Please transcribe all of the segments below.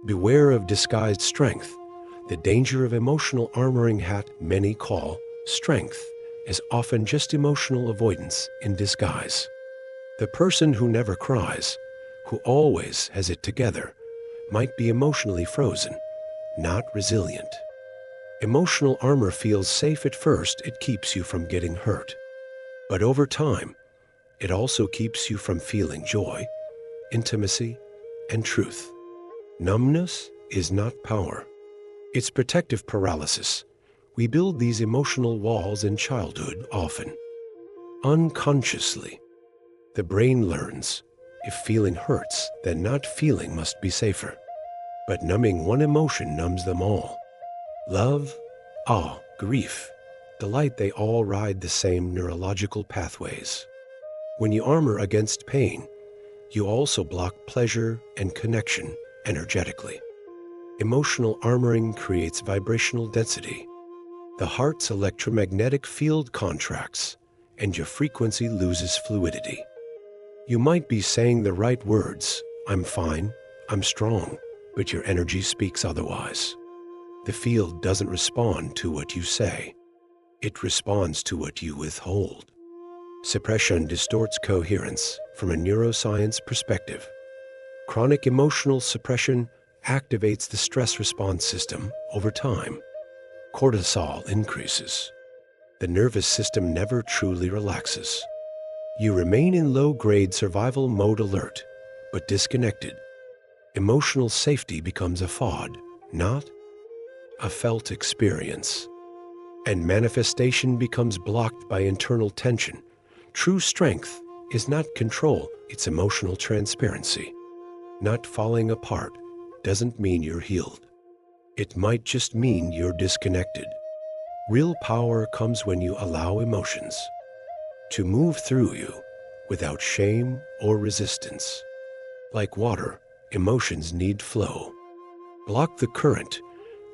Beware of disguised strength. The danger of emotional armoring hat many call strength is often just emotional avoidance in disguise. The person who never cries, who always has it together, might be emotionally frozen, not resilient. Emotional armor feels safe at first. It keeps you from getting hurt. But over time, it also keeps you from feeling joy, intimacy, and truth. Numbness is not power. It's protective paralysis. We build these emotional walls in childhood often. Unconsciously, the brain learns, if feeling hurts, then not feeling must be safer. But numbing one emotion numbs them all. Love, awe, grief, delight, they all ride the same neurological pathways. When you armor against pain, you also block pleasure and connection energetically. Emotional armoring creates vibrational density. The heart's electromagnetic field contracts, and your frequency loses fluidity. You might be saying the right words, I'm fine, I'm strong, but your energy speaks otherwise. The field doesn't respond to what you say. It responds to what you withhold. Suppression distorts coherence from a neuroscience perspective. Chronic emotional suppression activates the stress response system over time. Cortisol increases. The nervous system never truly relaxes. You remain in low-grade survival mode, alert, but disconnected. Emotional safety becomes a FOD, not a felt experience. And manifestation becomes blocked by internal tension. True strength is not control, it's emotional transparency. Not falling apart doesn't mean you're healed. It might just mean you're disconnected. Real power comes when you allow emotions to move through you without shame or resistance. Like water, emotions need flow. Block the current,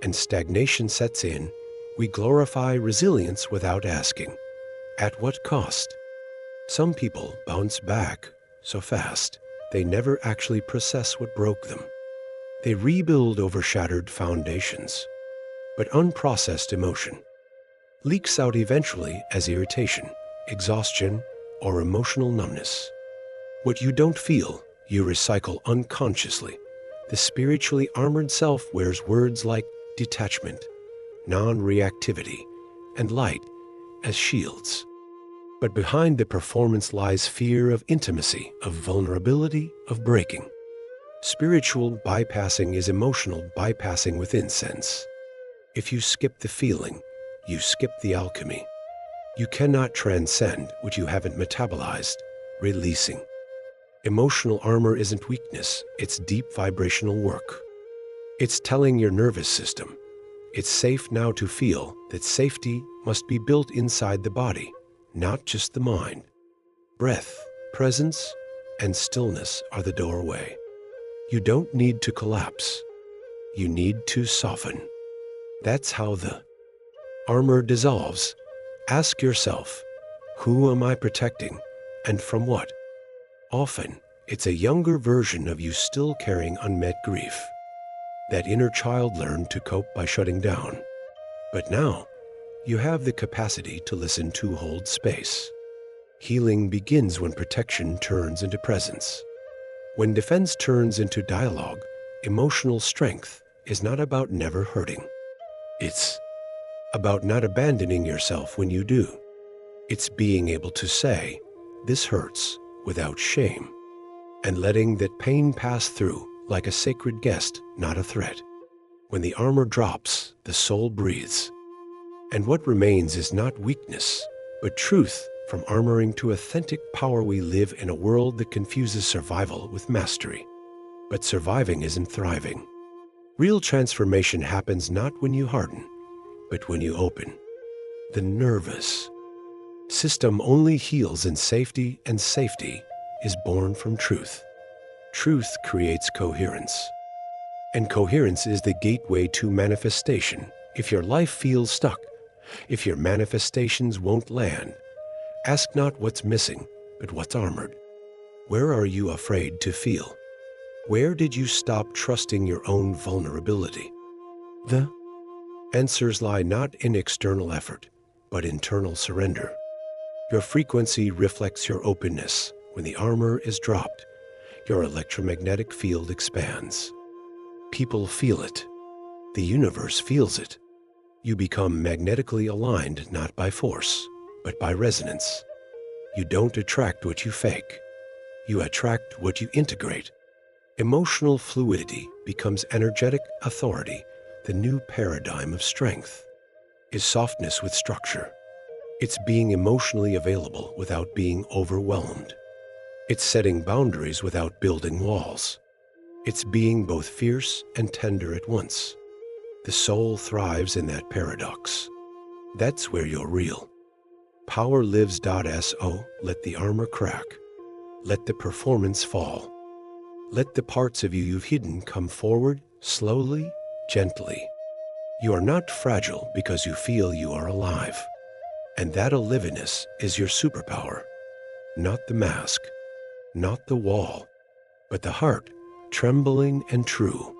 and stagnation sets in. We glorify resilience without asking, at what cost? Some people bounce back so fast, they never actually process what broke them. They rebuild over shattered foundations. But unprocessed emotion leaks out eventually as irritation, exhaustion, or emotional numbness. What you don't feel, you recycle unconsciously. The spiritually armored self wears words like detachment, non-reactivity, and light as shields. But behind the performance lies fear of intimacy, of vulnerability, of breaking. Spiritual bypassing is emotional bypassing with incense. If you skip the feeling, you skip the alchemy. You cannot transcend what you haven't metabolized, releasing. Emotional armor isn't weakness, it's deep vibrational work. It's telling your nervous system, it's safe now to feel. That safety must be built inside the body, not just the mind. Breath, presence, and stillness are the doorway. You don't need to collapse. You need to soften. That's how the armor dissolves. Ask yourself, who am I protecting, and from what? Often, it's a younger version of you still carrying unmet grief. That inner child learned to cope by shutting down. But now, you have the capacity to listen, to hold space. Healing begins when protection turns into presence. When defense turns into dialogue, emotional strength is not about never hurting. It's about not abandoning yourself when you do. It's being able to say, this hurts, without shame, and letting that pain pass through like a sacred guest, not a threat. When the armor drops, the soul breathes. And what remains is not weakness, but truth. From armoring to authentic power, we live in a world that confuses survival with mastery. But surviving isn't thriving. Real transformation happens not when you harden, but when you open. The nervous system only heals in safety, and safety is born from truth. Truth creates coherence, and coherence is the gateway to manifestation. If your life feels stuck, if your manifestations won't land, ask not what's missing, but what's armored. Where are you afraid to feel? Where did you stop trusting your own vulnerability? The answers lie not in external effort, but internal surrender. Your frequency reflects your openness. When the armor is dropped, your electromagnetic field expands. People feel it. The universe feels it. You become magnetically aligned not by force, but by resonance. You don't attract what you fake. You attract what you integrate. Emotional fluidity becomes energetic authority. The new paradigm of strength is softness with structure. It's being emotionally available without being overwhelmed. It's setting boundaries without building walls. It's being both fierce and tender at once. The soul thrives in that paradox. That's where you're real. Power lives.so. Let the armor crack. Let the performance fall. Let the parts of you you've hidden come forward, slowly, gently. You are not fragile because you feel you are alive. And that aliveness is your superpower. Not the mask, not the wall, but the heart, trembling and true.